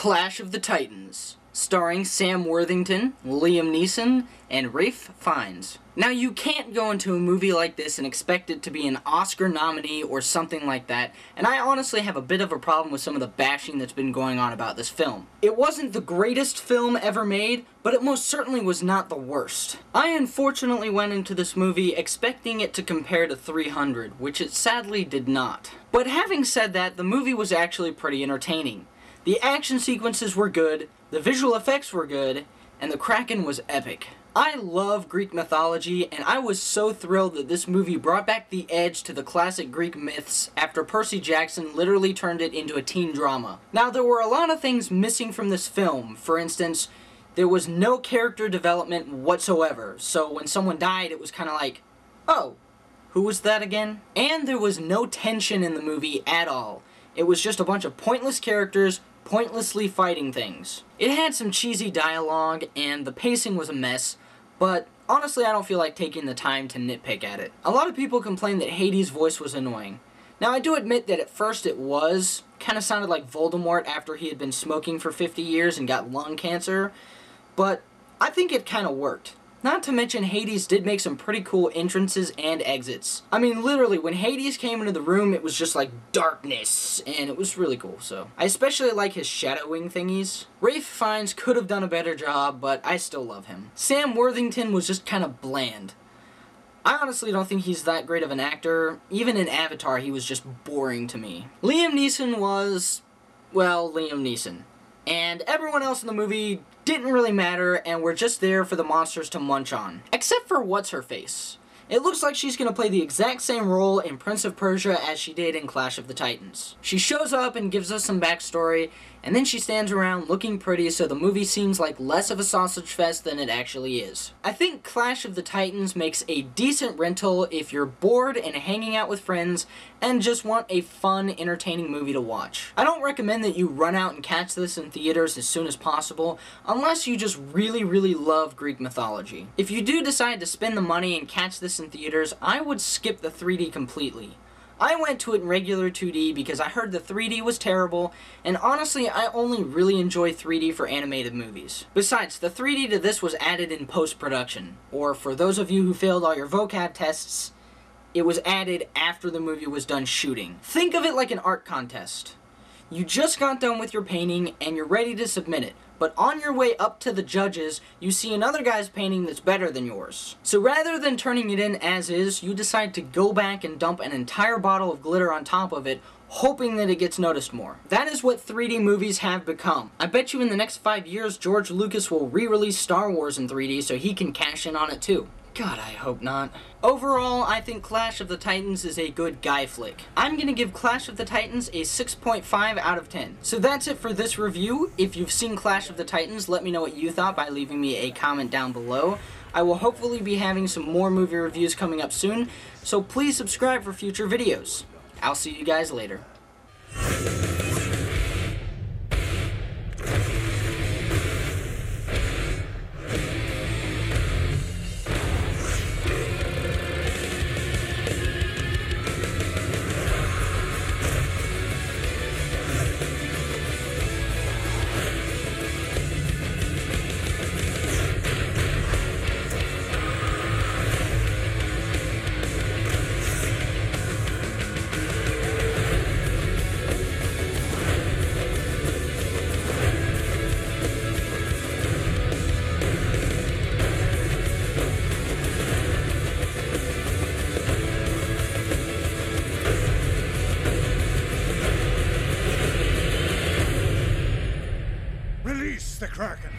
Clash of the Titans, starring Sam Worthington, Liam Neeson, and Ralph Fiennes. Now, you can't go into a movie like this and expect it to be an Oscar nominee or something like that, and I honestly have a bit of a problem with some of the bashing that's been going on about this film. It wasn't the greatest film ever made, but it most certainly was not the worst. I unfortunately went into this movie expecting it to compare to 300, which it sadly did not. But having said that, the movie was actually pretty entertaining. The action sequences were good, the visual effects were good, and the Kraken was epic. I love Greek mythology, and I was so thrilled that this movie brought back the edge to the classic Greek myths after Percy Jackson literally turned it into a teen drama. Now, there were a lot of things missing from this film. For instance, there was no character development whatsoever, so when someone died, it was kind of like, oh, who was that again? And there was no tension in the movie at all. It was just a bunch of pointless characters pointlessly fighting things. It had some cheesy dialogue, and the pacing was a mess, but honestly I don't feel like taking the time to nitpick at it. A lot of people complained that Hades' voice was annoying. Now, I do admit that at first it was. Kind of sounded like Voldemort after he had been smoking for 50 years and got lung cancer, but I think it kind of worked. Not to mention, Hades did make some pretty cool entrances and exits. I mean, literally, when Hades came into the room, it was just like darkness, and it was really cool, so. I especially like his shadowing thingies. Ralph Fiennes could have done a better job, but I still love him. Sam Worthington was just kind of bland. I honestly don't think he's that great of an actor. Even in Avatar, he was just boring to me. Liam Neeson was, well, Liam Neeson. And everyone else in the movie didn't really matter, and were just there for the monsters to munch on. Except for What's-Her-Face. It looks like she's going to play the exact same role in Prince of Persia as she did in Clash of the Titans. She shows up and gives us some backstory, and then she stands around looking pretty, so the movie seems like less of a sausage fest than it actually is. I think Clash of the Titans makes a decent rental if you're bored and hanging out with friends and just want a fun, entertaining movie to watch. I don't recommend that you run out and catch this in theaters as soon as possible, unless you just really, really love Greek mythology. If you do decide to spend the money and catch this in theaters, I would skip the 3D completely. I went to it in regular 2D because I heard the 3D was terrible, and honestly, I only really enjoy 3D for animated movies. Besides, the 3D to this was added in post-production, or for those of you who failed all your vocab tests, it was added after the movie was done shooting. Think of it like an art contest. You just got done with your painting and you're ready to submit it, but on your way up to the judges, you see another guy's painting that's better than yours. So rather than turning it in as is, you decide to go back and dump an entire bottle of glitter on top of it, hoping that it gets noticed more. That is what 3D movies have become. I bet you in the next 5 years, George Lucas will re-release Star Wars in 3D so he can cash in on it too. God, I hope not. Overall, I think Clash of the Titans is a good guy flick. I'm gonna give Clash of the Titans a 6.5 out of 10. So that's it for this review. If you've seen Clash of the Titans, let me know what you thought by leaving me a comment down below. I will hopefully be having some more movie reviews coming up soon, so please subscribe for future videos. I'll see you guys later. Release the Kraken!